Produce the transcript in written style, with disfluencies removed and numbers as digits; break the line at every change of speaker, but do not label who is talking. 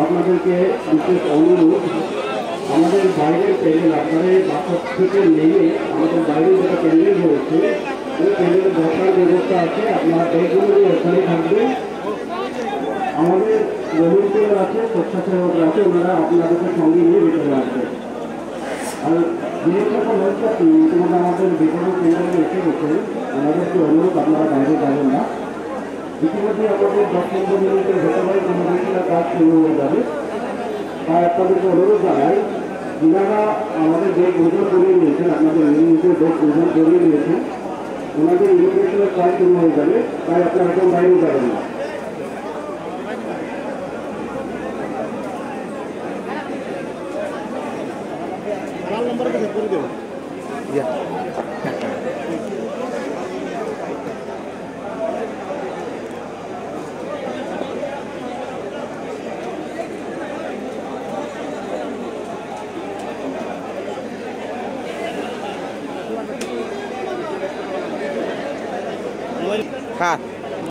আপনাদেরকে বিশেষ অনুরোধ, আমাদের বাইরের প্যান্ডেল আপনাদের বাসা থেকে নেমে আমাদের বাইরে যেটা প্যান্ডেল রয়েছে ওই প্যান্ডেলের বসার ব্যবস্থা আছে। আপনার এইগুলো ওখানে থাকবে। আমাদের ভলেন্টিয়ার আছে, স্বেচ্ছাসেবকরা আছে, ওনারা আপনাদেরকে সঙ্গে নিয়ে ভিতরে আসবে। আর যেহেতু ইতিমধ্যে আমাদের ভিতরে প্যান্ডেলে এসে গেছে, আমাদেরকে অনুরোধ আপনারা বাইরে যাবেন না। ইতিমধ্যে আমাদের 10-15 মিনিটের ভেতরে কোনো বেশিটা কাজ শুরু হয়ে যাবে। তাই আপনাদেরকে অনুরোধ জানাই, যিনারা আমাদের যে ওজন করিয়ে নিয়েছেন, আপনাদের নিজের ওজন করিয়ে নিয়েছেন, ওনাদের ইমিগ্রেশনের কাজ শুরু হয়ে যাবে। তাই আপনারা এখন বাইরে যাবেন না।
Kan